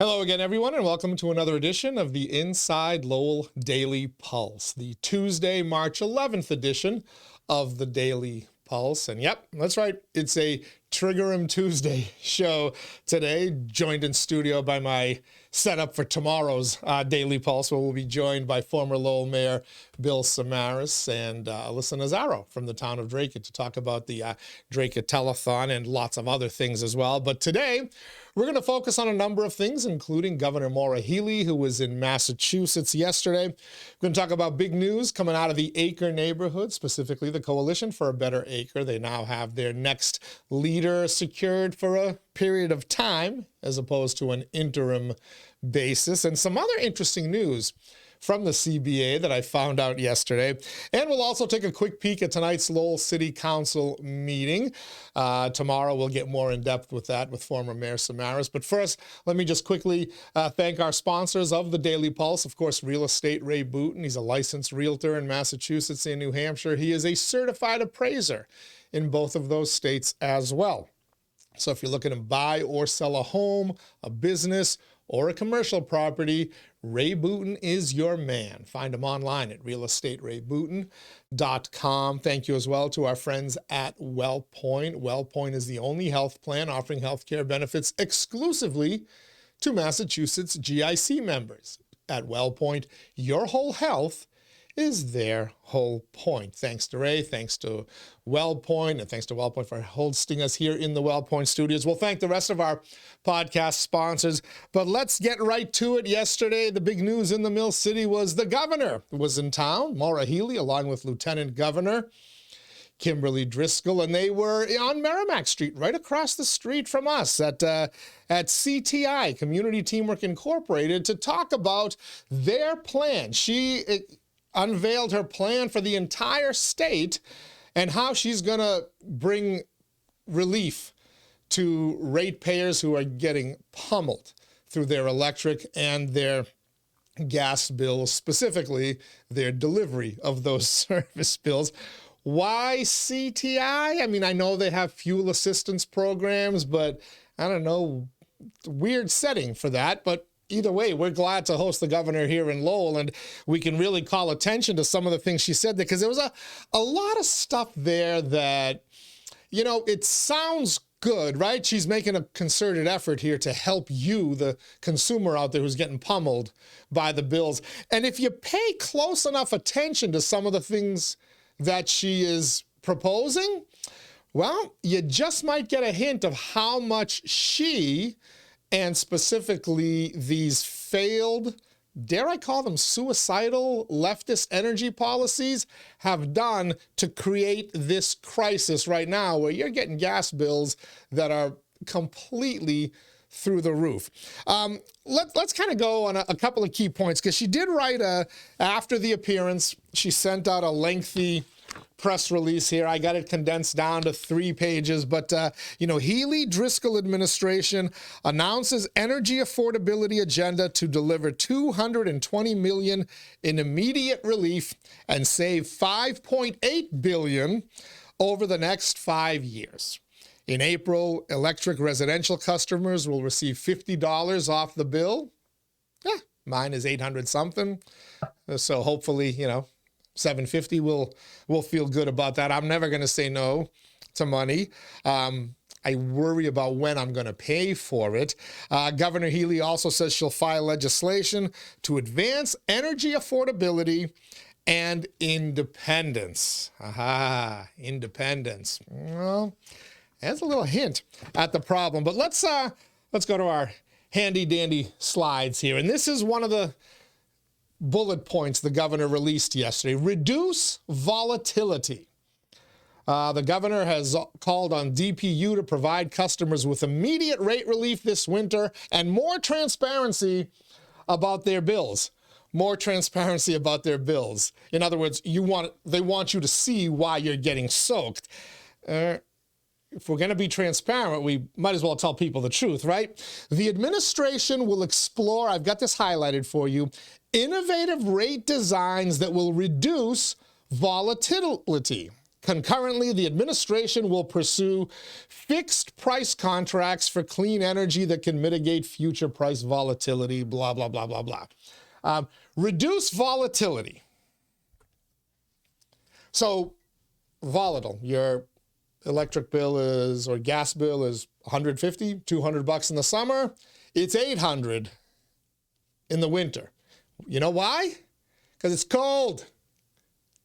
Hello again, everyone, and welcome to another edition of the Inside Lowell Daily Pulse, the Tuesday, March 11th edition of the Daily Pulse. And yep, that's right, it's a Trigger 'em Tuesday show today, joined in studio by my setup for tomorrow's Daily Pulse, where we'll be joined by former Lowell Mayor Bill Samaras and Alyssa Nazzaro from the town of 𝗗𝗏𝗃𝗏 to talk about the 𝗗𝗏𝗏𝗃 telethon and lots of other things as well. But today, we're going to focus on a number of things, including Governor Maura Healey, who was in Massachusetts yesterday. We're going to talk about big news coming out of the Acre neighborhood, specifically the Coalition for a Better Acre. They now have their next leader secured for a period of time, as opposed to an interim basis, and some other interesting news from the CBA that I found out yesterday. And we'll also take a quick peek at tonight's Lowell City Council meeting. Tomorrow we'll get more in depth with that with former Mayor Samaras. But first, let me just quickly thank our sponsors of the Daily Pulse. Of course, Real Estate Ray Booten. He's a licensed realtor in Massachusetts and New Hampshire. He is a certified appraiser in both of those states as well. So if you're looking to buy or sell a home, a business, or a commercial property, Ray Booten is your man. Find him online at realestaterayBooten.com. Thank you as well to our friends at WellPoint. WellPoint is the only health plan offering health care benefits exclusively to Massachusetts GIC members. At WellPoint, your whole health is their whole point. Thanks to Ray, thanks to WellPoint, and thanks to WellPoint for hosting us here in the WellPoint studios. We'll thank the rest of our podcast sponsors, but let's get right to it. Yesterday, the big news in the Mill City was the governor was in town, Maura Healey, along with Lieutenant Governor Kimberly Driscoll, and they were on Merrimack Street, right across the street from us at CTI, Community Teamwork Incorporated, to talk about their plan. She unveiled her plan for the entire state and how she's going to bring relief to ratepayers who are getting pummeled through their electric and their gas bills, specifically their delivery of those service bills. Why CTI? I mean, I know they have fuel assistance programs, but I don't know, weird setting for that. But either way, we're glad to host the governor here in Lowell, and we can really call attention to some of the things she said there, because there was a lot of stuff there that, you know, it sounds good, right? She's making a concerted effort here to help you, the consumer out there who's getting pummeled by the bills. And if you pay close enough attention to some of the things that she is proposing, well, you just might get a hint of how much she, and specifically these failed, dare I call them suicidal leftist energy policies, have done to create this crisis right now where you're getting gas bills that are completely through the roof. Let's kind of go on a couple of key points, because she did write after the appearance, she sent out a lengthy press release here. I got it condensed down to 3 pages, but Healey Driscoll administration announces energy affordability agenda to deliver $220 million in immediate relief and save $5.8 billion over the next 5 years. In April, electric residential customers will receive $50 off the bill. Mine is 800 something. So hopefully, $750 will feel good about that. I'm never going to say no to money. I worry about when I'm going to pay for it. Governor Healey also says she'll file legislation to advance energy affordability and independence. Independence. Well, that's a little hint at the problem. But let's go to our handy dandy slides here. And this is one of the bullet points the governor released yesterday. Reduce volatility. The governor has called on DPU to provide customers with immediate rate relief this winter and more transparency about their bills. More transparency about their bills. In other words, they want you to see why you're getting soaked. If we're going to be transparent, we might as well tell people the truth, right? The administration will explore, I've got this highlighted for you, innovative rate designs that will reduce volatility. Concurrently, the administration will pursue fixed price contracts for clean energy that can mitigate future price volatility, blah, blah, blah, blah, blah. Reduce volatility. So volatile, your electric bill is, or gas bill is $150, $200 in the summer. It's $800 in the winter. You know why? Because it's cold.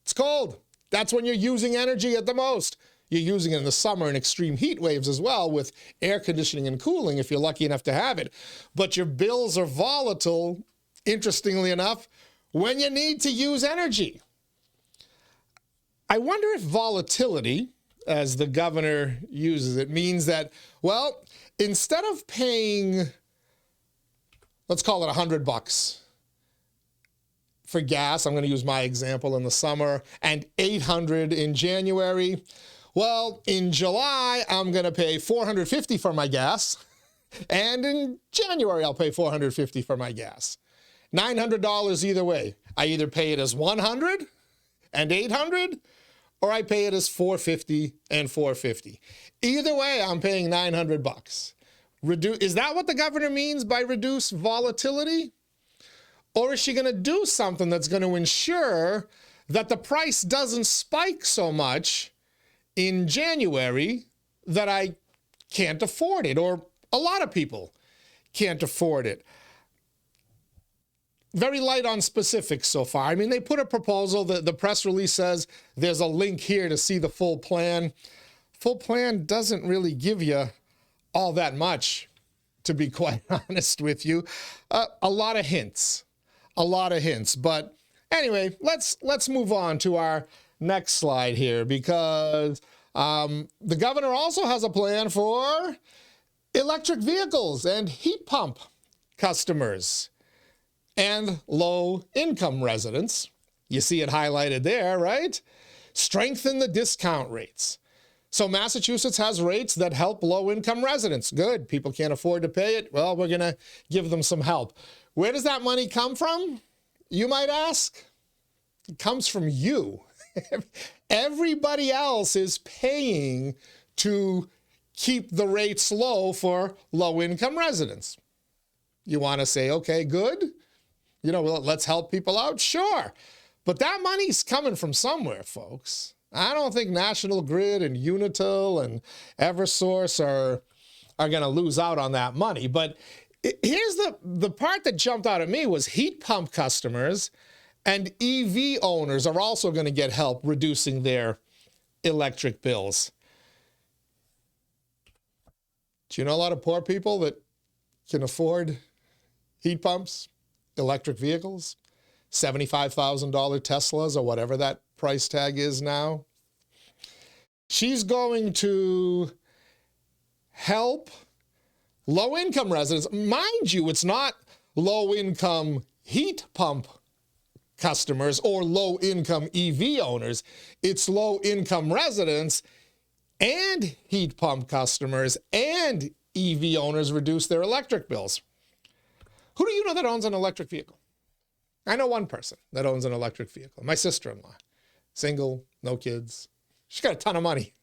It's cold. That's when you're using energy at the most. You're using it in the summer in extreme heat waves as well with air conditioning and cooling if you're lucky enough to have it. But your bills are volatile, interestingly enough, when you need to use energy. I wonder if volatility, as the governor uses it, means that, well, instead of paying, let's call it $100 for gas, I'm going to use my example in the summer, and $800 in January, well, in July, I'm going to pay $450 for my gas, and in January, I'll pay $450 for my gas. $900 either way. I either pay it as $100 and $800, or I pay it as $450 and $450. Either way, I'm paying $900. Is that what the governor means by reduce volatility? Or is she going to do something that's going to ensure that the price doesn't spike so much in January that I can't afford it, or a lot of people can't afford it? Very light on specifics so far. I mean, they put a proposal, the press release says there's a link here to see the full plan. Full plan doesn't really give you all that much, to be quite honest with you. A lot of hints. But anyway, let's move on to our next slide here, because the governor also has a plan for electric vehicles and heat pump customers and low-income residents. You see it highlighted there, right? Strengthen the discount rates. So Massachusetts has rates that help low-income residents. Good. People can't afford to pay it. Well, we're going to give them some help. Where does that money come from, you might ask? It comes from you. Everybody else is paying to keep the rates low for low-income residents. You want to say, okay, good. Well, let's help people out. Sure. But that money's coming from somewhere, folks. I don't think National Grid and Unitil and Eversource are going to lose out on that money. But here's the part that jumped out at me was heat pump customers and EV owners are also going to get help reducing their electric bills. Do you know a lot of poor people that can afford heat pumps, electric vehicles, $75,000 Teslas, or whatever that price tag is now? She's going to help low-income residents. Mind you, it's not low-income heat pump customers or low-income EV owners. It's low-income residents and heat pump customers and EV owners reduce their electric bills. Who do you know that owns an electric vehicle? I know one person that owns an electric vehicle. My sister-in-law. Single, no kids. She's got a ton of money.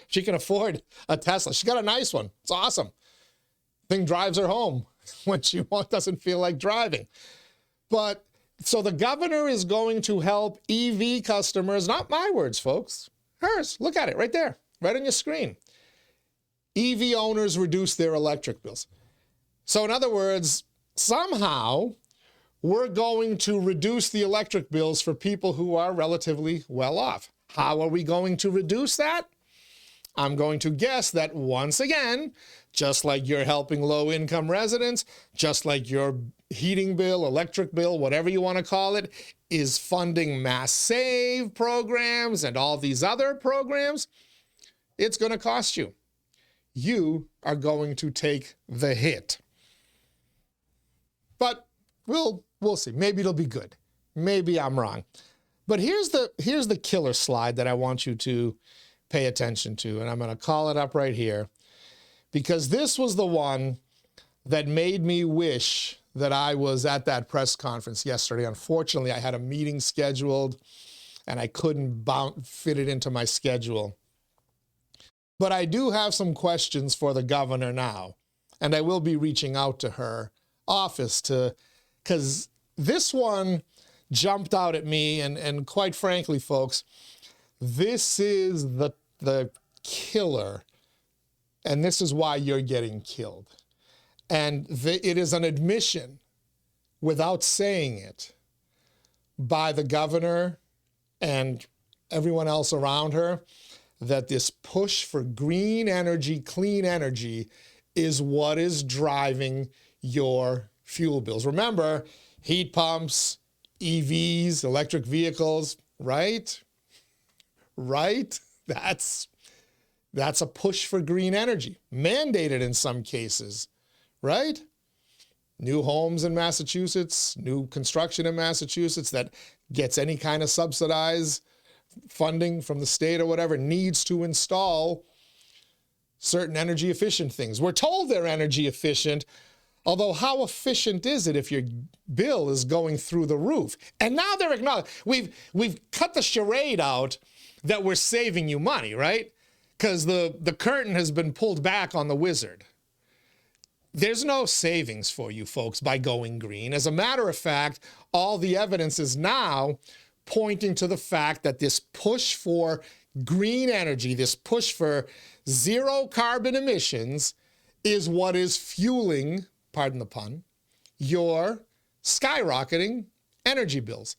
She can afford a Tesla. She's got a nice one. It's awesome. Thing drives her home when she doesn't feel like driving. But so the governor is going to help EV customers, not my words, folks, hers. Look at it right there, right on your screen. EV owners reduce their electric bills. So in other words, somehow we're going to reduce the electric bills for people who are relatively well off. How are we going to reduce that? I'm going to guess that once again, just like you're helping low-income residents, just like your heating bill, electric bill, whatever you want to call it, is funding mass save programs and all these other programs, it's going to cost you. You are going to take the hit. But we'll see. Maybe it'll be good. Maybe I'm wrong. But here's the killer slide that I want you to pay attention to, and I'm going to call it up right here, because this was the one that made me wish that I was at that press conference yesterday. Unfortunately, I had a meeting scheduled, and I couldn't fit it into my schedule. But I do have some questions for the governor now, and I will be reaching out to her office because this one jumped out at me, and quite frankly, folks, this is the killer, and this is why you're getting killed. And it is an admission, without saying it, by the governor and everyone else around her, that this push for green energy, clean energy, is what is driving your fuel bills. Remember, heat pumps, EVs, electric vehicles, right? Right? That's a push for green energy, mandated in some cases, right? New homes in Massachusetts, new construction in Massachusetts that gets any kind of subsidized funding from the state or whatever needs to install certain energy efficient things. We're told they're energy efficient, although how efficient is it if your bill is going through the roof? And now they're acknowledging, we've cut the charade out that we're saving you money, right? Because the curtain has been pulled back on the wizard. There's no savings for you folks by going green. As a matter of fact, all the evidence is now pointing to the fact that this push for green energy, this push for zero carbon emissions, is what is fueling, pardon the pun, your skyrocketing energy bills.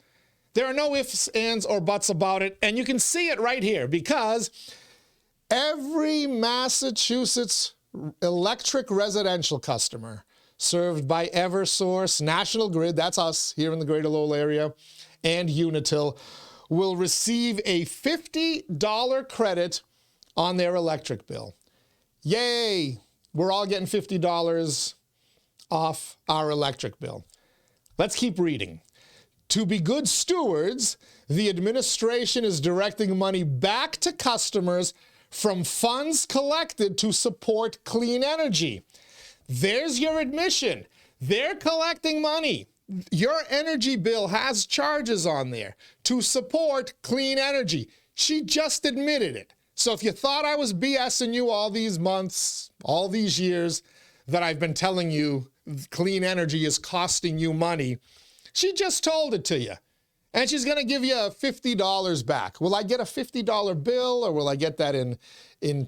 There are no ifs, ands, or buts about it, and you can see it right here because every Massachusetts electric residential customer served by Eversource, National Grid, that's us here in the Greater Lowell area, and Unitil, will receive a $50 credit on their electric bill. Yay! We're all getting $50 off our electric bill. Let's keep reading. To be good stewards, the administration is directing money back to customers from funds collected to support clean energy. There's your admission. They're collecting money. Your energy bill has charges on there to support clean energy. She just admitted it. So if you thought I was BSing you all these months, all these years that I've been telling you clean energy is costing you money, she just told it to you. And she's going to give you $50 back. Will I get a $50 bill, or will I get that in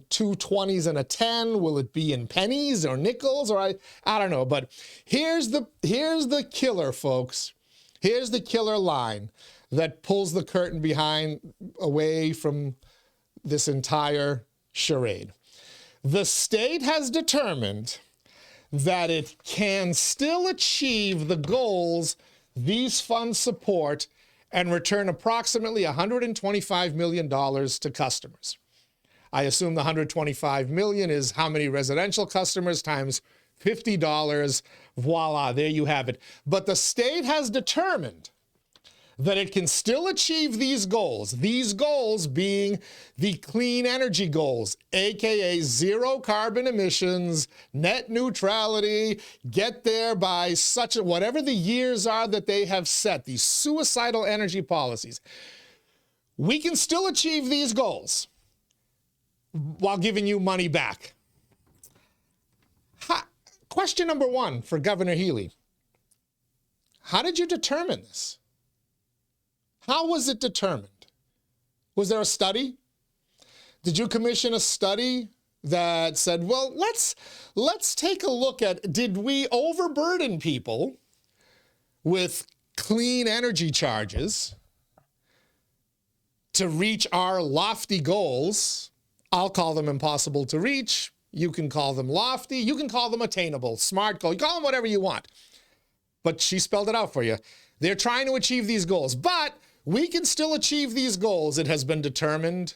two 20s and a 10? Will it be in pennies or nickels? Or I don't know. But here's the killer, folks. Here's the killer line that pulls the curtain away from this entire charade. The state has determined that it can still achieve the goals these funds support and return approximately $125 million to customers. I assume the $125 million is how many residential customers times $50. Voila, there you have it. But the state has determined that it can still achieve these goals being the clean energy goals, aka zero carbon emissions, net neutrality, get there by whatever the years are that they have set, these suicidal energy policies. We can still achieve these goals while giving you money back. Question number one for Governor Healey. How did you determine this? How was it determined? Was there a study? Did you commission a study that said, well, let's take a look at, did we overburden people with clean energy charges to reach our lofty goals? I'll call them impossible to reach. You can call them lofty. You can call them attainable, SMART goal. You call them whatever you want. But she spelled it out for you. They're trying to achieve these goals, but we can still achieve these goals, it has been determined,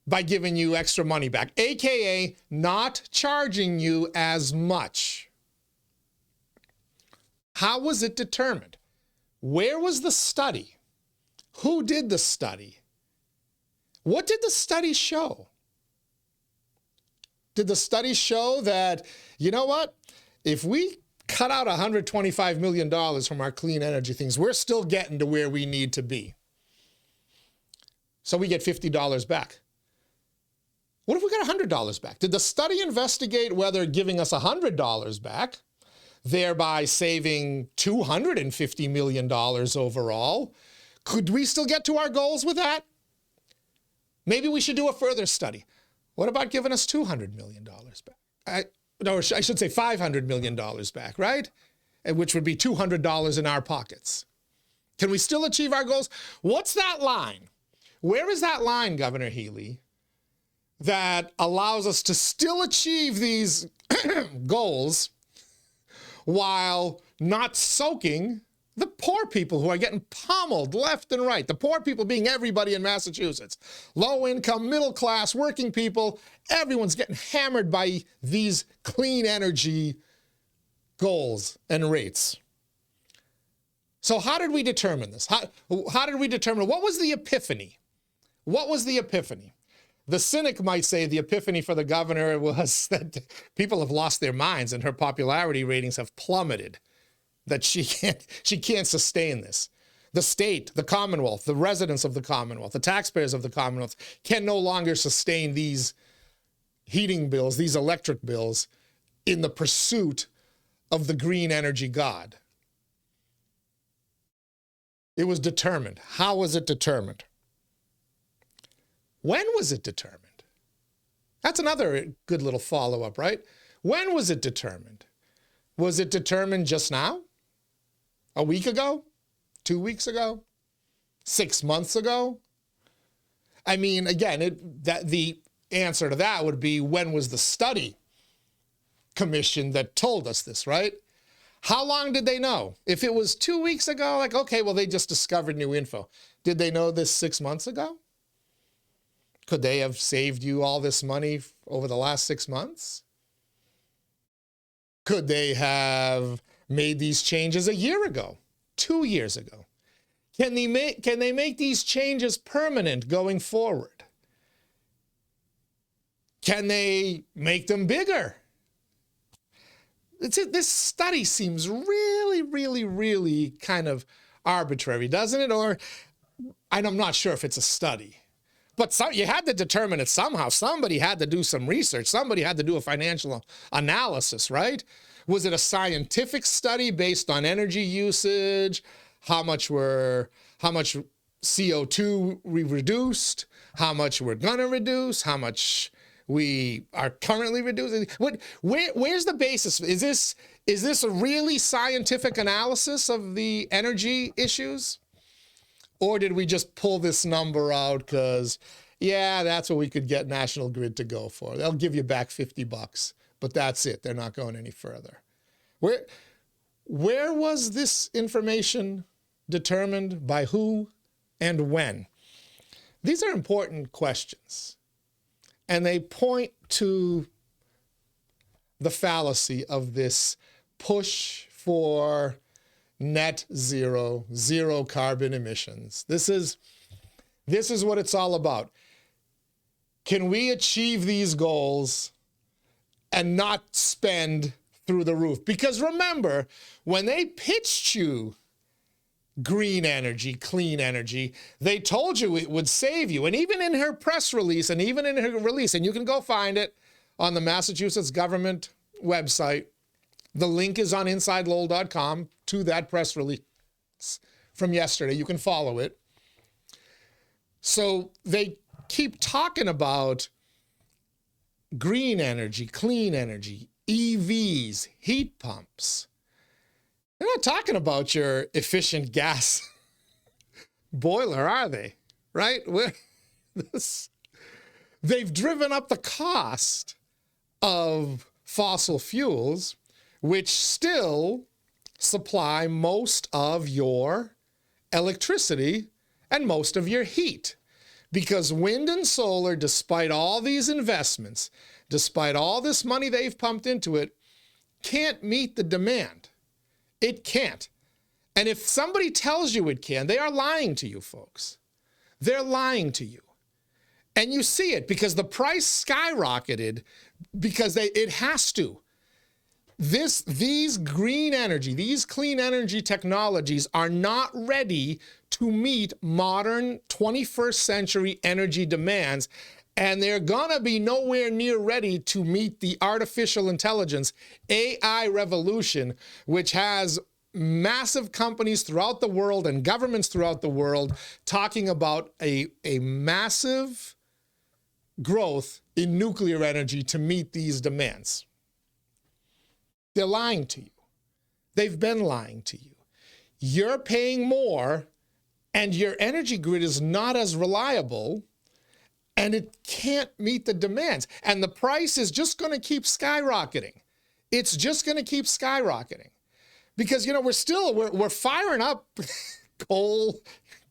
by giving you extra money back, aka not charging you as much. How was it determined? Where was the study? Who did the study? What did the study show? Did the study show that, you know what, if we cut out $125 million from our clean energy things, we're still getting to where we need to be? So we get $50 back. What if we got $100 back? Did the study investigate whether giving us $100 back, thereby saving $250 million overall, could we still get to our goals with that? Maybe we should do a further study. What about giving us $200 million back? I should say $500 million back, right? And which would be $200 in our pockets. Can we still achieve our goals? What's that line? Where is that line, Governor Healey, that allows us to still achieve these goals while not soaking the poor people who are getting pummeled left and right? The poor people being everybody in Massachusetts. Low income, middle class, working people, everyone's getting hammered by these clean energy goals and rates. So how did we determine this? How did we determine, what was the epiphany? What was the epiphany? The cynic might say the epiphany for the governor was that people have lost their minds and her popularity ratings have plummeted, that she can't sustain this. The state, the Commonwealth, the residents of the Commonwealth, the taxpayers of the Commonwealth can no longer sustain these heating bills, these electric bills, in the pursuit of the green energy god. It was determined. How was it determined? When was it determined? That's another good little follow-up, right? When was it determined? Was it determined just now? A week ago? 2 weeks ago? 6 months ago? I mean, again, the answer to that would be, when was the study commission that told us this, right? How long did they know? If it was 2 weeks ago, like, okay, well, they just discovered new info. Did they know this 6 months ago? Could they have saved you all this money over the last 6 months? Could they have made these changes a year ago, 2 years ago? Can they make these changes permanent going forward? Can they make them bigger? This study seems really, really, really kind of arbitrary, doesn't it? Or I'm not sure if it's a study. But you had to determine it somehow. Somebody had to do some research. Somebody had to do a financial analysis, right? Was it a scientific study based on energy usage? How much CO2 we reduced? How much we're gonna reduce? How much we are currently reducing? Where's the basis? Is this a really scientific analysis of the energy issues? Or did we just pull this number out because, yeah, that's what we could get National Grid to go for? They'll give you back $50, but that's it. They're not going any further. Where was this information determined, by who and when? These are important questions, and they point to the fallacy of this push for net zero carbon emissions. This is what it's all about. Can we achieve these goals and not spend through the roof? Because remember, when they pitched you green energy, clean energy, they told you it would save you. And even in her press release, and even in her release, and you can go find it on the Massachusetts government website, the link is on InsideLowell.com to that press release from yesterday. You can follow it. So they keep talking about green energy, clean energy, EVs, heat pumps. They're not talking about your efficient gas boiler, are they? Right? They've driven up the cost of fossil fuels, which still supply most of your electricity and most of your heat. Because wind and solar, despite all these investments, despite all this money they've pumped into it, can't meet the demand. It can't. And if somebody tells you it can, they are lying to you, folks. They're lying to you. And you see it because the price skyrocketed because it has to. These green energy, these clean energy technologies are not ready to meet modern 21st century energy demands, and they're gonna be nowhere near ready to meet the artificial intelligence AI revolution, which has massive companies throughout the world and governments throughout the world talking about a massive growth in nuclear energy to meet these demands. They're lying to you. They've been lying to you. You're paying more and your energy grid is not as reliable and it can't meet the demands. And the price is just going to keep skyrocketing. It's just going to keep skyrocketing. Because, you know, we're firing up coal,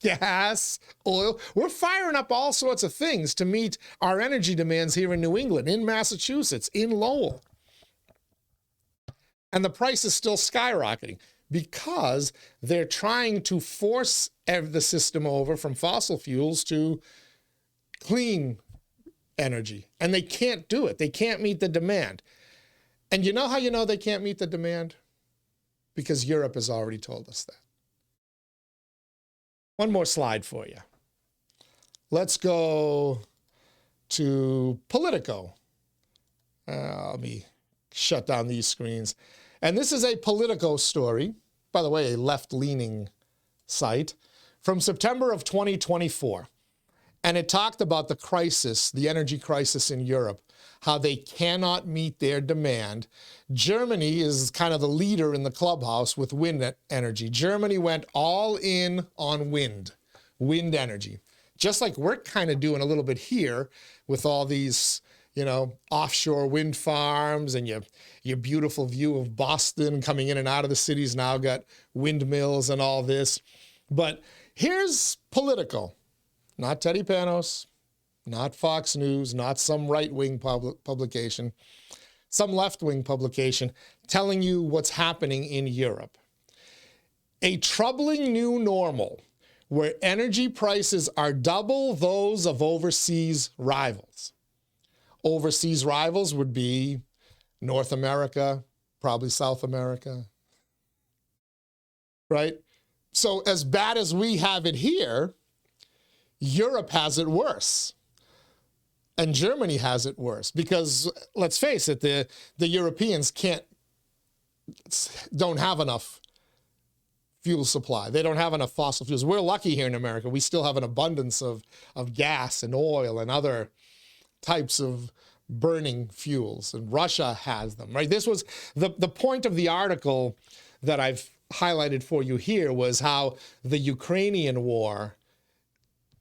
gas, oil. We're firing up all sorts of things to meet our energy demands here in New England, in Massachusetts, in Lowell. And the price is still skyrocketing because they're trying to force the system over from fossil fuels to clean energy. And they can't do it. They can't meet the demand. And you know how you know they can't meet the demand? Because Europe has already told us that. One more slide for you. Let's go to Politico. Let me shut down these screens. And this is a Politico story, by the way, a left-leaning site, from September of 2024. And it talked about the crisis, the energy crisis in Europe, how they cannot meet their demand. Germany is kind of the leader in the clubhouse with wind energy. Germany went all in on wind energy, just like we're kind of doing a little bit here with all these, you know, offshore wind farms and your beautiful view of Boston coming in and out of the cities now got windmills and all this. But here's Politico, not Teddy Panos, not Fox News, not some right-wing publication, some left-wing publication telling you what's happening in Europe. A troubling new normal where energy prices are double those of overseas rivals. Overseas rivals would be North America, probably South America, right? So as bad as we have it here, Europe has it worse. And Germany has it worse because, let's face it, the Europeans don't have enough fuel supply. They don't have enough fossil fuels. We're lucky here in America. We still have an abundance of gas and oil and other types of burning fuels, and Russia has them, right? This was the point of the article that I've highlighted for you here was how the Ukrainian war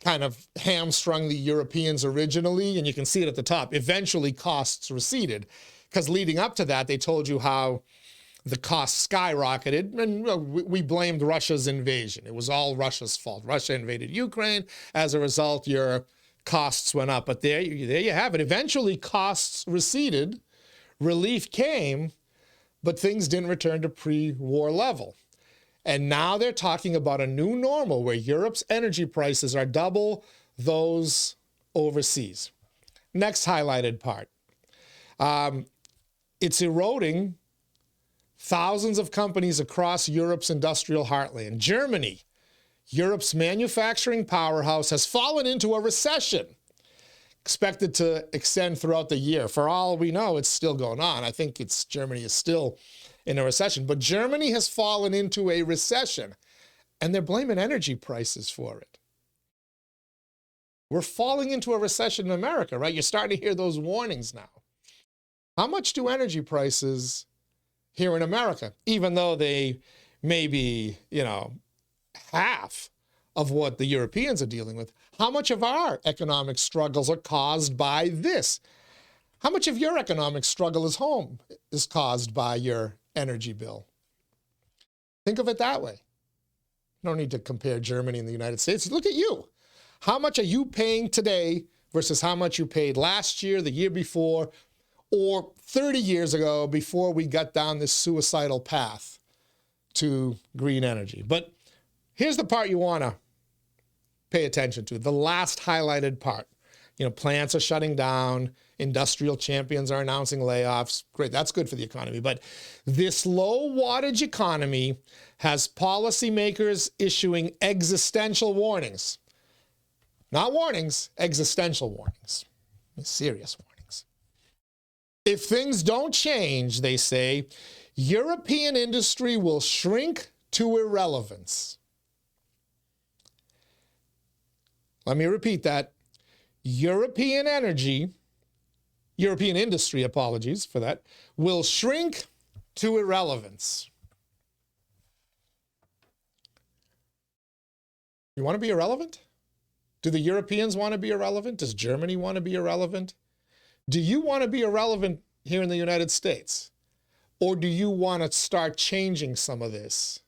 kind of hamstrung the Europeans originally, and you can see it at the top. Eventually, costs receded, because leading up to that, they told you how the costs skyrocketed, and we blamed Russia's invasion. It was all Russia's fault. Russia invaded Ukraine. As a result, your costs went up. But there you have it. Eventually, costs receded, relief came, but things didn't return to pre-war level. And now they're talking about a new normal where Europe's energy prices are double those overseas. Next highlighted part. It's eroding thousands of companies across Europe's industrial heartland. Germany, Europe's manufacturing powerhouse, has fallen into a recession, expected to extend throughout the year. For all we know, it's still going on. I think Germany is still in a recession, but Germany has fallen into a recession, and they're blaming energy prices for it. We're falling into a recession in America, right? You're starting to hear those warnings now. How much do energy prices here in America, even though they may be, half of what the Europeans are dealing with, how much of our economic struggles are caused by this? How much of your economic struggle is caused by your energy bill? Think of it that way. You don't need to compare Germany and the United States. Look at you. How much are you paying today versus how much you paid last year, the year before, or 30 years ago before we got down this suicidal path to green energy? But here's the part you want to pay attention to, the last highlighted part. Plants are shutting down. Industrial champions are announcing layoffs. Great, that's good for the economy. But this low wattage economy has policymakers issuing existential warnings. Not warnings, existential warnings. Serious warnings. If things don't change, they say, European industry will shrink to irrelevance. Let me repeat that. European industry, apologies for that, will shrink to irrelevance. You want to be irrelevant? Do the Europeans want to be irrelevant? Does Germany want to be irrelevant? Do you want to be irrelevant here in the United States? Or do you want to start changing some of this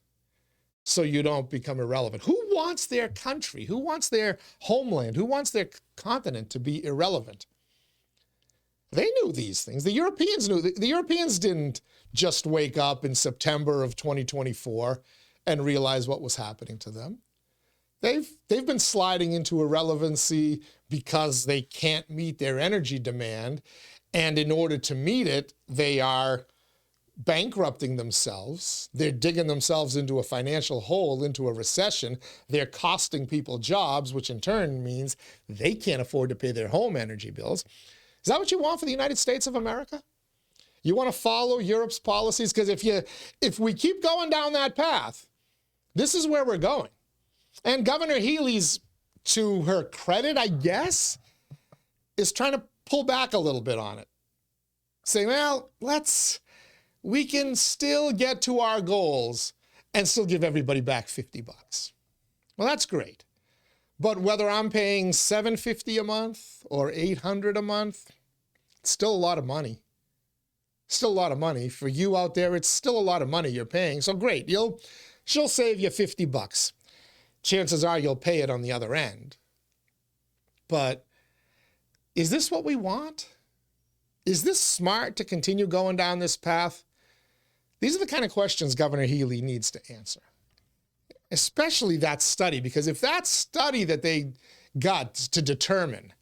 so you don't become irrelevant? Who wants their country? Who wants their homeland? Who wants their continent to be irrelevant? They knew these things. The Europeans knew. The Europeans didn't just wake up in September of 2024 and realize what was happening to them. They've been sliding into irrelevancy because they can't meet their energy demand. And in order to meet it, they are bankrupting themselves. They're digging themselves into a financial hole, into a recession. They're costing people jobs, which in turn means they can't afford to pay their home energy bills. Is that what you want for the United States of America? You want to follow Europe's policies? Because if we keep going down that path, this is where we're going. And Governor Healey's, to her credit, I guess, is trying to pull back a little bit on it. Saying, well, we can still get to our goals and still give everybody back $50. Well, that's great. But whether I'm paying $750 a month or $800 a month, it's still a lot of money. Still a lot of money. For you out there, it's still a lot of money you're paying. So great, she'll save you $50. Chances are you'll pay it on the other end. But is this what we want? Is this smart to continue going down this path? These are the kind of questions Governor Healey needs to answer. Especially that study, because if that study that they got to determine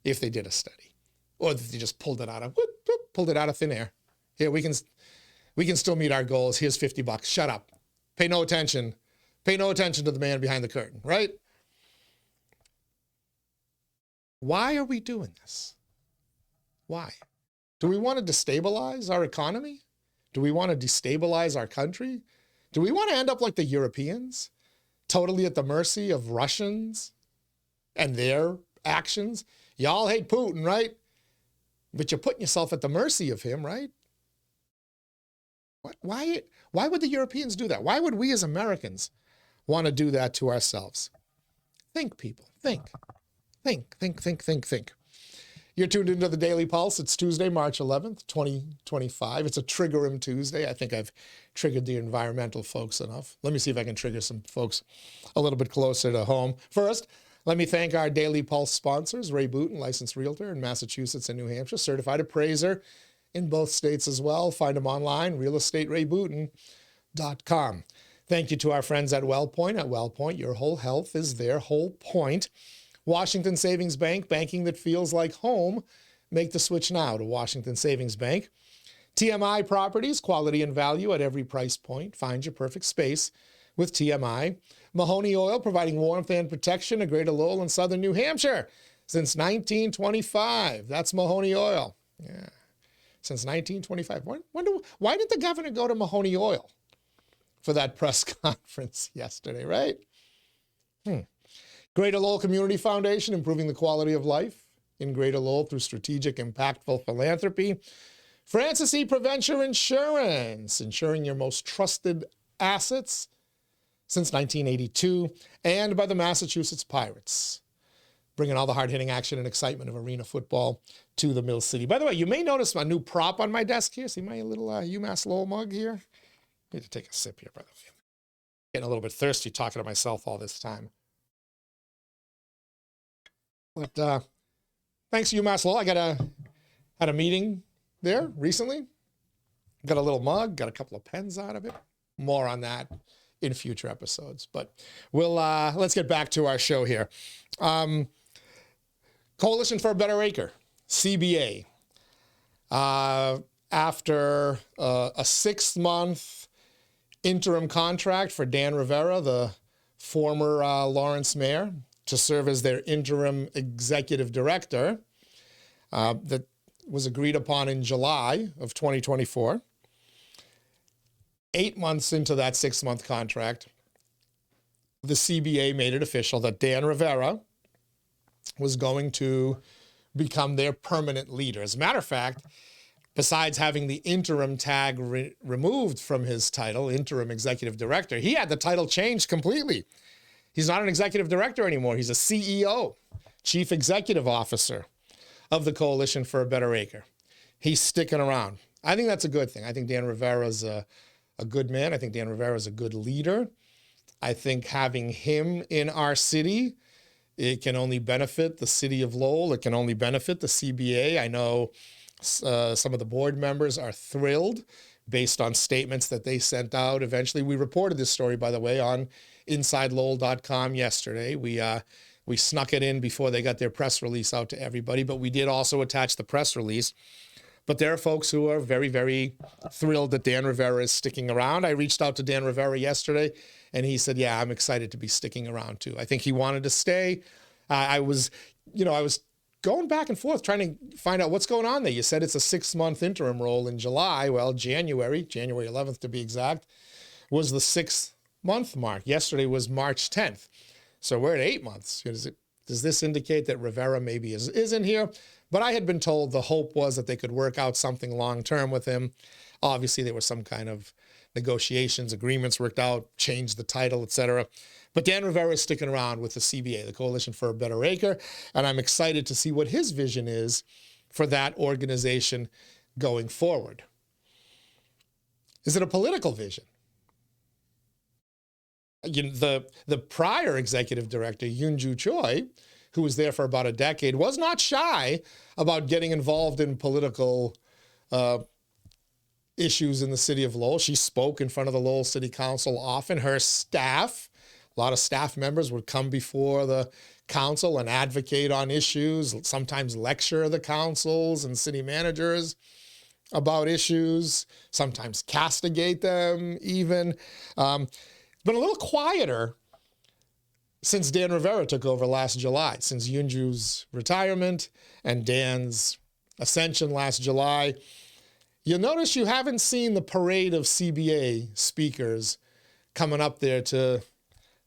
if they did a study, or if they just pulled it out of thin air. Here, we can still meet our goals. Here's $50. Shut up. Pay no attention. Pay no attention to the man behind the curtain, right? Why are we doing this? Why? Do we want to destabilize our economy? Do we want to destabilize our country? Do we want to end up like the Europeans, totally at the mercy of Russians and their actions? Y'all hate Putin, right? But you're putting yourself at the mercy of him, right? Why would the Europeans do that? Why would we as Americans want to do that to ourselves? Think, people. Think. You're tuned into the Daily Pulse. It's Tuesday, March 11th, 2025. It's a Trigger 'em Tuesday. I think I've triggered the environmental folks enough. Let me see if I can trigger some folks a little bit closer to home. First, let me thank our Daily Pulse sponsors, Ray Booten, licensed realtor in Massachusetts and New Hampshire, certified appraiser in both states as well. Find them online, realestaterayBooten.com. Thank you to our friends at WellPoint. At WellPoint, your whole health is their whole point. Washington Savings Bank, banking that feels like home. Make the switch now to Washington Savings Bank. TMI Properties, quality and value at every price point. Find your perfect space with TMI. Mahoney Oil, providing warmth and protection to Greater Lowell and Southern New Hampshire since 1925. That's Mahoney Oil. Yeah, since 1925. Why did the governor go to Mahoney Oil for that press conference yesterday, right? Greater Lowell Community Foundation, improving the quality of life in Greater Lowell through strategic, impactful philanthropy. Francis E. Preventure Insurance, insuring your most trusted assets since 1982. And by the Massachusetts Pirates, bringing all the hard-hitting action and excitement of arena football to the Mill City. By the way, you may notice my new prop on my desk here. See my little UMass Lowell mug here? I need to take a sip here, by the way. Getting a little bit thirsty talking to myself all this time. But thanks to UMass Lowell, I had a meeting there recently. Got a little mug, got a couple of pens out of it. More on that in future episodes. But let's get back to our show here. Coalition for a Better Acre, CBA, After a 6-month interim contract for Dan Rivera, the former Lawrence mayor, to serve as their interim executive director, that was agreed upon in July of 2024. 8 months into that 6-month contract, the CBA made it official that Dan Rivera was going to become their permanent leader. As a matter of fact, besides having the interim tag removed from his title, interim executive director, he had the title changed completely. He's not an executive director anymore. He's a CEO, chief executive officer of the Coalition for a Better Acre. He's sticking around. I think that's a good thing. I think Dan Rivera is a good man. I think Dan Rivera is a good leader. I think having him in our city, it can only benefit the city of Lowell. It can only benefit the CBA. I know some of the board members are thrilled based on statements that they sent out. Eventually, we reported this story, by the way, on InsideLowell.com yesterday. We snuck it in before they got their press release out to everybody, but we did also attach the press release. But there are folks who are very, very thrilled that Dan Rivera is sticking around. I reached out to Dan Rivera yesterday, and he said, yeah, I'm excited to be sticking around too. I think he wanted to stay. I was going back and forth trying to find out what's going on there. You said it's a 6-month interim role in July. Well, January 11th to be exact, was the 6-month mark. Yesterday was March 10th. So we're at 8 months. Does this indicate that Rivera maybe isn't here? But I had been told the hope was that they could work out something long-term with him. Obviously, there was some kind of negotiations, agreements worked out, changed the title, etc. But Dan Rivera is sticking around with the CBA, the Coalition for a Better Acre, and I'm excited to see what his vision is for that organization going forward. Is it a political vision? The prior executive director, 𝗗𝗄𝗆, who was there for about a decade, was not shy about getting involved in political issues in the city of Lowell. She spoke in front of the Lowell City Council often. Her staff, a lot of staff members would come before the council and advocate on issues, sometimes lecture the councils and city managers about issues, sometimes castigate them even. Been a little quieter since Dan Rivera took over last July, since 𝗗𝗄𝗆's retirement and Dan's ascension last July. You'll notice you haven't seen the parade of CBA speakers coming up there to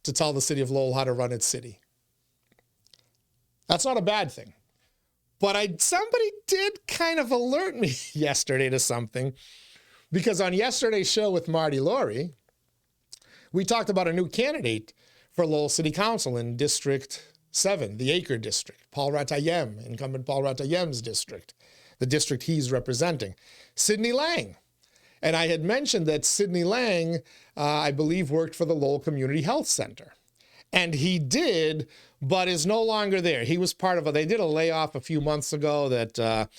tell the city of Lowell how to run its city. That's not a bad thing. But somebody did kind of alert me yesterday to something, because on yesterday's show with Marty Laurie, we talked about a new candidate for Lowell City Council in District 7, the Acre District, incumbent 𝗗𝗏𝗏𝗏's district, the district he's representing, Sidney Lang. And I had mentioned that Sidney Lang, I believe, worked for the Lowell Community Health Center. And he did, but is no longer there. He was part of they did a layoff a few months ago that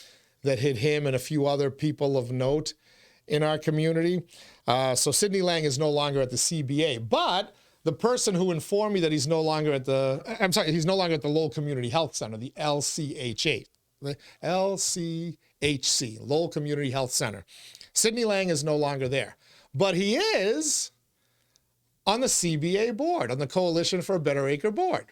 hit him and a few other people of note in our community. So Sidney Lang is no longer at the CBA, but the person who informed me that he's no longer at the Lowell Community Health Center, the LCHC, Lowell Community Health Center. Sidney Lang is no longer there, but he is on the CBA board, on the Coalition for a Better Acre board.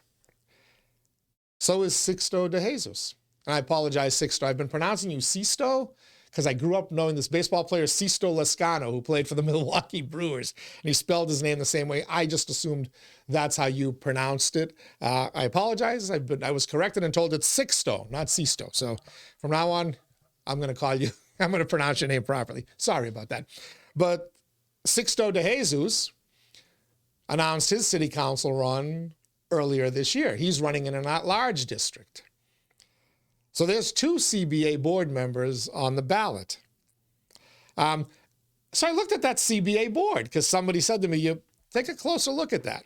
So is 𝗧𝗿𝗄𝗆. And I apologize, 𝗧𝗿𝗄. I've been pronouncing you 𝗧𝗿𝗄 because I grew up knowing this baseball player, 𝗧𝗿𝗄 Lezcano, who played for the Milwaukee Brewers. And he spelled his name the same way. I just assumed that's how you pronounced it. I apologize. I was corrected and told it's 𝗧𝗿𝗄, not 𝗧𝗿𝗄. So from now on, I'm going to pronounce your name properly. Sorry about that. But 𝗧𝗿𝗄𝗆 announced his city council run earlier this year. He's running in an at-large district. So there's 2 CBA board members on the ballot. So I looked at that CBA board because somebody said to me, "You take a closer look at that."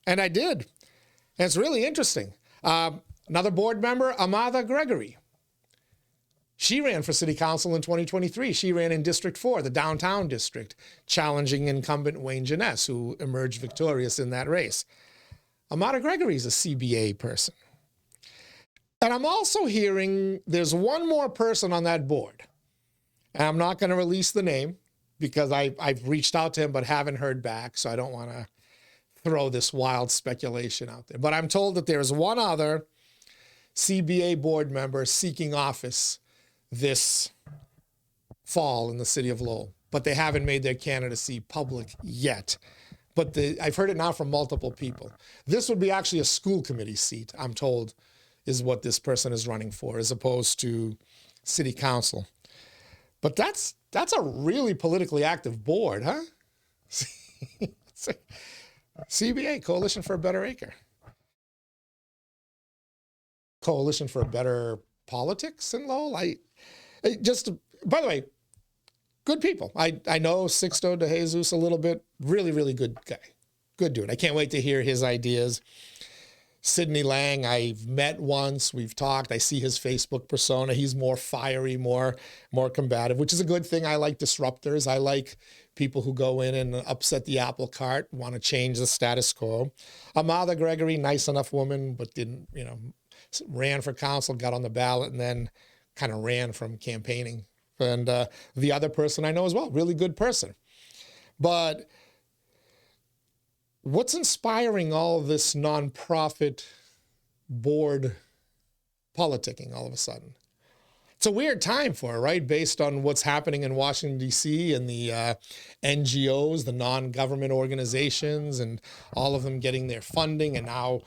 And I did. And it's really interesting. Another board member, 𝗂𝗓𝗄 Gregory. She ran for city council in 2023. She ran in District 4, the downtown district, challenging incumbent Wayne Jeunesse, who emerged victorious in that race. 𝗂𝗓𝗄 Gregory is a CBA person. And I'm also hearing there's one more person on that board And I'm not going to release the name because I've reached out to him but haven't heard back, so I don't want to throw this wild speculation out there. But I'm told that there's one other CBA board member seeking office this fall in the city of Lowell, but they haven't made their candidacy public yet. But I've heard it now from multiple people. This would be actually a school committee seat, I'm told, is what this person is running for, as opposed to city council. But that's a really politically active board, huh? CBA, Coalition for a Better Acre. Coalition for a Better Politics in Lowell. By the way, good people. I know 𝗧𝗿𝗶𝗴𝗴𝗲𝗍 a little bit. Really, really good guy. Good dude. I can't wait to hear his ideas. Sidney Lang, I've met once. We've talked. I see his Facebook persona. He's more fiery, more combative, which is a good thing. I like disruptors. I like people who go in and upset the apple cart, want to change the status quo. Amada Gregory, nice enough woman, but didn't, ran for council, got on the ballot, and then kind of ran from campaigning. And the other person I know as well, really good person. But what's inspiring all this nonprofit board politicking all of a sudden? It's a weird time for it, right? Based on what's happening in Washington, D.C. and the NGOs, the non-government organizations, and all of them getting their funding, and now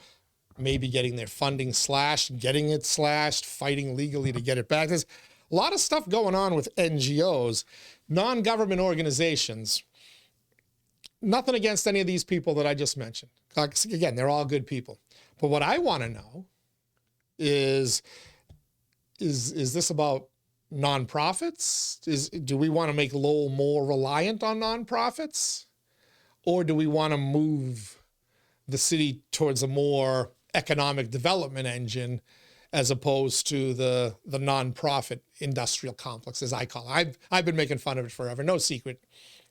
maybe getting their funding slashed, getting it slashed, fighting legally to get it back. There's a lot of stuff going on with NGOs, non-government organizations. Nothing against any of these people that I just mentioned. Again, they're all good people. But what I want to know is this about nonprofits? Do we want to make Lowell more reliant on nonprofits? Or do we want to move the city towards a more economic development engine as opposed to the nonprofit industrial complex, as I call it? I've been making fun of it forever. No secret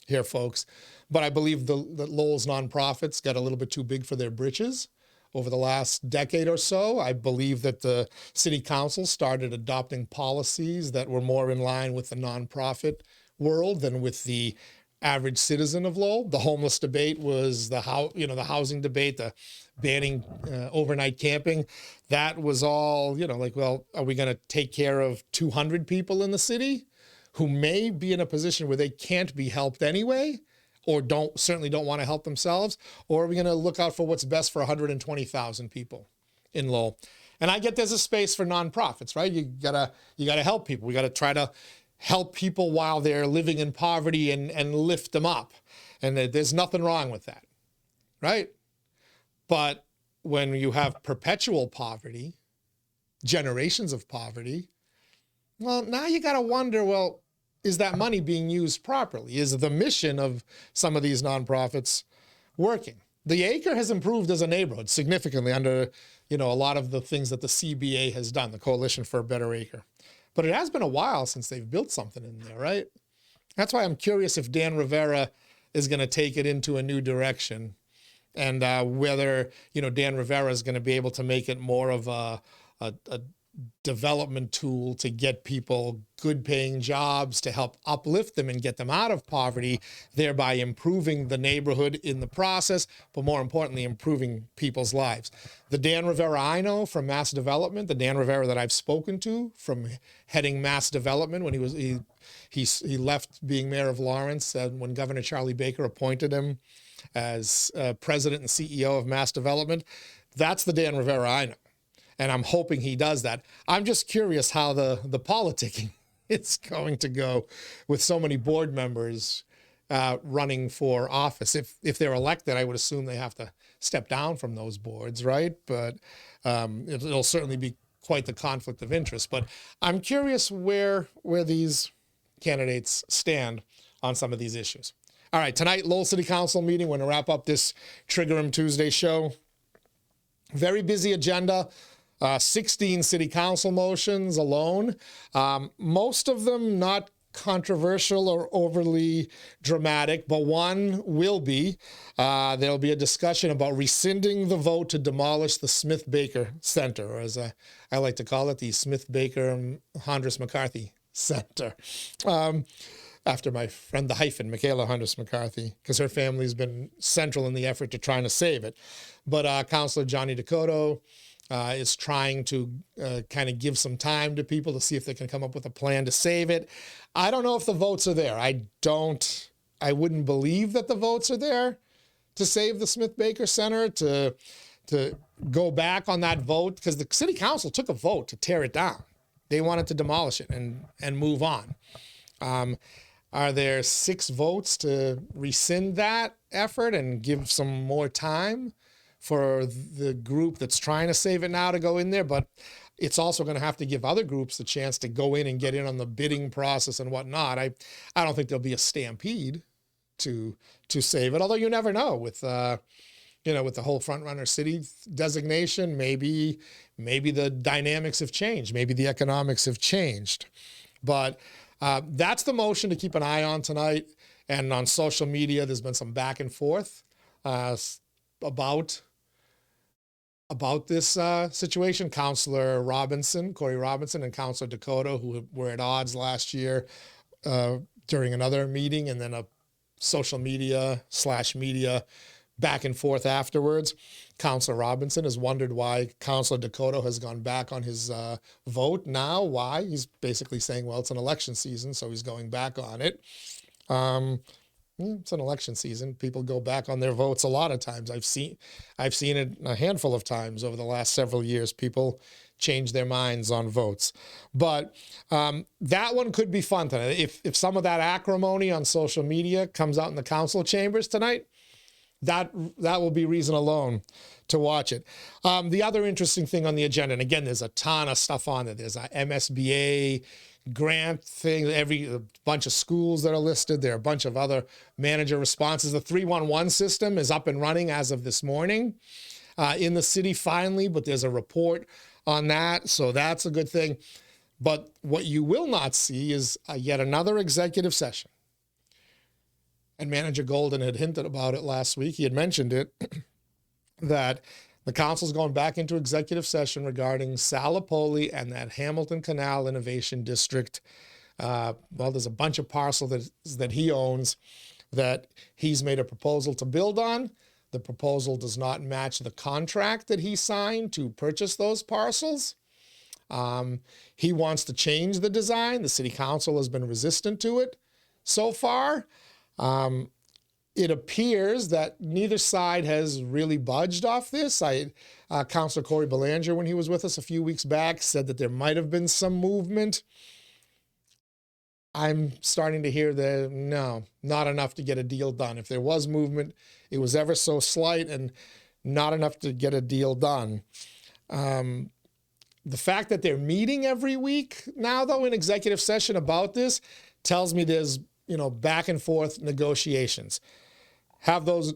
here, folks. But I believe that Lowell's nonprofits got a little bit too big for their britches over the last decade or so. I believe that the city council started adopting policies that were more in line with the nonprofit world than with the average citizen of Lowell. The homeless debate was the housing debate, the banning overnight camping. That was all, well, are we going to take care of 200 people in the city who may be in a position where they can't be helped anyway, or certainly don't want to help themselves? Or are we going to look out for what's best for 120,000 people in Lowell? And I get there's a space for nonprofits, right? You gotta help people. We got to try to help people while they're living in poverty and lift them up. And there's nothing wrong with that, right? But when you have perpetual poverty, generations of poverty, well, now you got to wonder, well, is that money being used properly? Is the mission of some of these nonprofits working? The Acre has improved as a neighborhood significantly under, a lot of the things that the CBA has done, the Coalition for a Better Acre. But it has been a while since they've built something in there, right? That's why I'm curious if Dan Rivera is going to take it into a new direction, and whether, Dan Rivera is going to be able to make it more of a development tool to get people good paying jobs, to help uplift them and get them out of poverty, thereby improving the neighborhood in the process, but more importantly, improving people's lives. The Dan Rivera I know from Mass Development, the Dan Rivera that I've spoken to from heading Mass Development when he left being mayor of Lawrence, when Governor Charlie Baker appointed him as president and CEO of Mass Development, that's the Dan Rivera I know. And I'm hoping he does that. I'm just curious how the politicking is going to go with so many board members running for office. If they're elected, I would assume they have to step down from those boards, right? But it'll certainly be quite the conflict of interest. But I'm curious where these candidates stand on some of these issues. All right, tonight, Lowell City Council meeting. We're going to wrap up this Trigger 'em Tuesday show. Very busy agenda. 16 city council motions alone. Most of them not controversial or overly dramatic, but one will be. There'll be a discussion about rescinding the vote to demolish the Smith-Baker Center, or as I like to call it, the Smith-Baker-𝗏 McCarthy Center. After my friend, the hyphen, Michaela Huntis-McCarthy, because her family's been central in the effort to trying to save it. But Councilor Johnny Dakota is trying to kind of give some time to people to see if they can come up with a plan to save it. I don't know if the votes are there. I wouldn't believe that the votes are there to save the Smith-Baker Center, to go back on that vote, because the city council took a vote to tear it down. They wanted to demolish it and move on. Are there 6 votes to rescind that effort and give some more time for the group that's trying to save it now to go in there? But it's also going to have to give other groups the chance to go in and get in on the bidding process and whatnot. I don't think there'll be a stampede to save it, although you never know with with the whole front runner city designation. Maybe the dynamics have changed. Maybe the economics have changed. But that's the motion to keep an eye on tonight. And on social media, there's been some back and forth about this situation. Councilor Corey Robinson, and Councilor Dakota, who were at odds last year during another meeting, and then a social media /media back and forth afterwards. Councilor Robinson has wondered why Councilor Dakota has gone back on his vote now. Why? He's basically saying, well, it's an election season, so he's going back on it. It's an election season. People go back on their votes a lot of times. I've seen it a handful of times over the last several years. People change their minds on votes. But that one could be fun tonight. If some of that acrimony on social media comes out in the council chambers tonight, that will be reason alone to watch it. The other interesting thing on the agenda, and again, there's a ton of stuff on it. There's a MSBA grant thing, a bunch of schools that are listed. There are a bunch of other manager responses. The 311 system is up and running as of this morning in the city finally, but there's a report on that, so that's a good thing. But what you will not see is yet another executive session. And Manager Golden had hinted about it last week. He had mentioned it, that the council's going back into executive session regarding 𝗧𝗿𝗶𝗴𝗴𝗏 and that Hamilton Canal Innovation District. Well, there's a bunch of parcels that he owns that he's made a proposal to build on. The proposal does not match the contract that he signed to purchase those parcels. He wants to change the design. The city council has been resistant to it so far. It appears that neither side has really budged off this. Councilor 𝗗𝗶𝗵𝗴𝗏𝗏, when he was with us a few weeks back, said that there might have been some movement. I'm starting to hear that, no, not enough to get a deal done. If there was movement, it was ever so slight and not enough to get a deal done. The fact that they're meeting every week now, though, in executive session about this tells me there's back and forth negotiations. Have those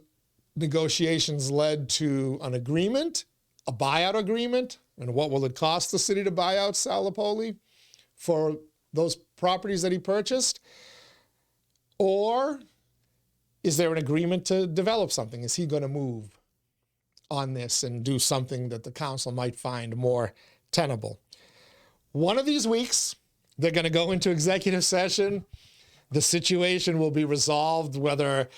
negotiations led to an agreement, a buyout agreement, and what will it cost the city to buy out 𝗧𝗿𝗶𝗴𝗏𝗏 for those properties that he purchased? Or is there an agreement to develop something? Is he going to move on this and do something that the council might find more tenable? One of these weeks, they're going to go into executive session. The situation will be resolved, whether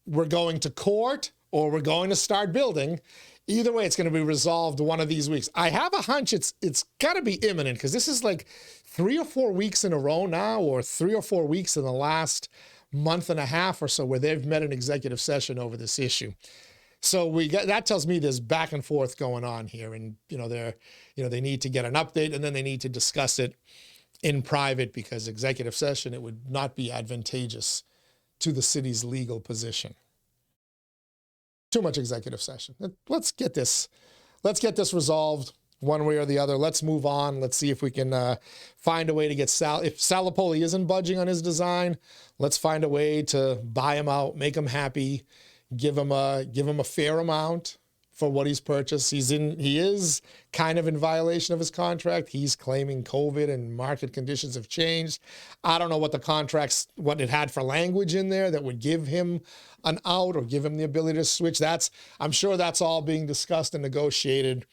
we're going to court or we're going to start building. Either way, it's going to be resolved one of these weeks. I have a hunch it's got to be imminent, because this is like 3 or 4 weeks in a row now, or 3 or 4 weeks in the last month and a half or so where they've met an executive session over this issue. So that tells me there's back and forth going on here, and they need to get an update, and then they need to discuss it in private, because executive session, it would not be advantageous to the city's legal position. Too much executive session. Let's get this resolved one way or the other. Let's move on. Let's see if we can find a way to get if 𝗧𝗿𝗶𝗴𝗏𝗏 isn't budging on his design, let's find a way to buy him out, make him happy, give him a fair amount for what he's purchased. He is kind of in violation of his contract. He's claiming COVID and market conditions have changed. I don't know what what it had for language in there that would give him an out or give him the ability to switch. I'm sure that's all being discussed and negotiated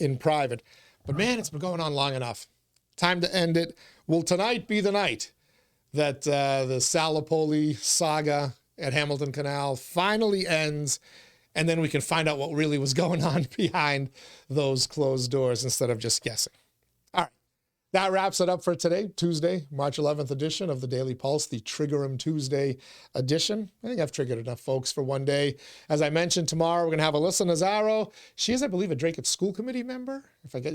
in private. But man, it's been going on long enough. Time to end it. Will tonight be the night that the 𝗧𝗿𝗶𝗴𝗴𝗲𝗍 saga at Hamilton Canal finally ends, and then we can find out what really was going on behind those closed doors instead of just guessing. All right. That wraps it up for today, Tuesday, March 11th edition of the Daily Pulse, the Trigger 'em Tuesday edition. I think I've triggered enough folks for one day. As I mentioned, tomorrow we're going to have Alyssa Nazzaro. She is, I believe, a Dracut School Committee member.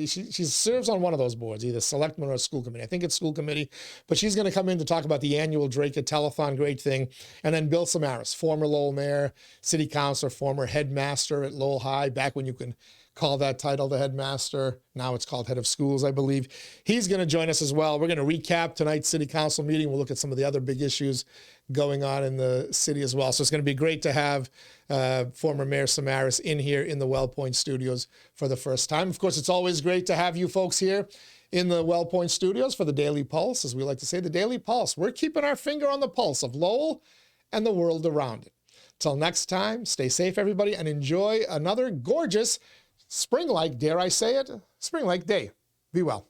She serves on one of those boards, either selectman or school committee. I think it's school committee, but she's going to come in to talk about the annual Dracut Telethon, great thing. And then Bill Samaras, former Lowell Mayor, City Councilor, former headmaster at Lowell High, back when you can call that title the headmaster. Now it's called head of schools, I believe. He's going to join us as well. We're going to recap tonight's city council meeting. We'll look at some of the other big issues going on in the city as well. So it's going to be great to have former Mayor Samaras in here in the WellPoint studios for the first time. Of course, it's always great to have you folks here in the WellPoint studios for the Daily Pulse. As we like to say, the Daily Pulse. We're keeping our finger on the pulse of Lowell and the world around it. Till next time, stay safe, everybody, and enjoy another gorgeous spring-like, dare I say it, spring-like day. Be well.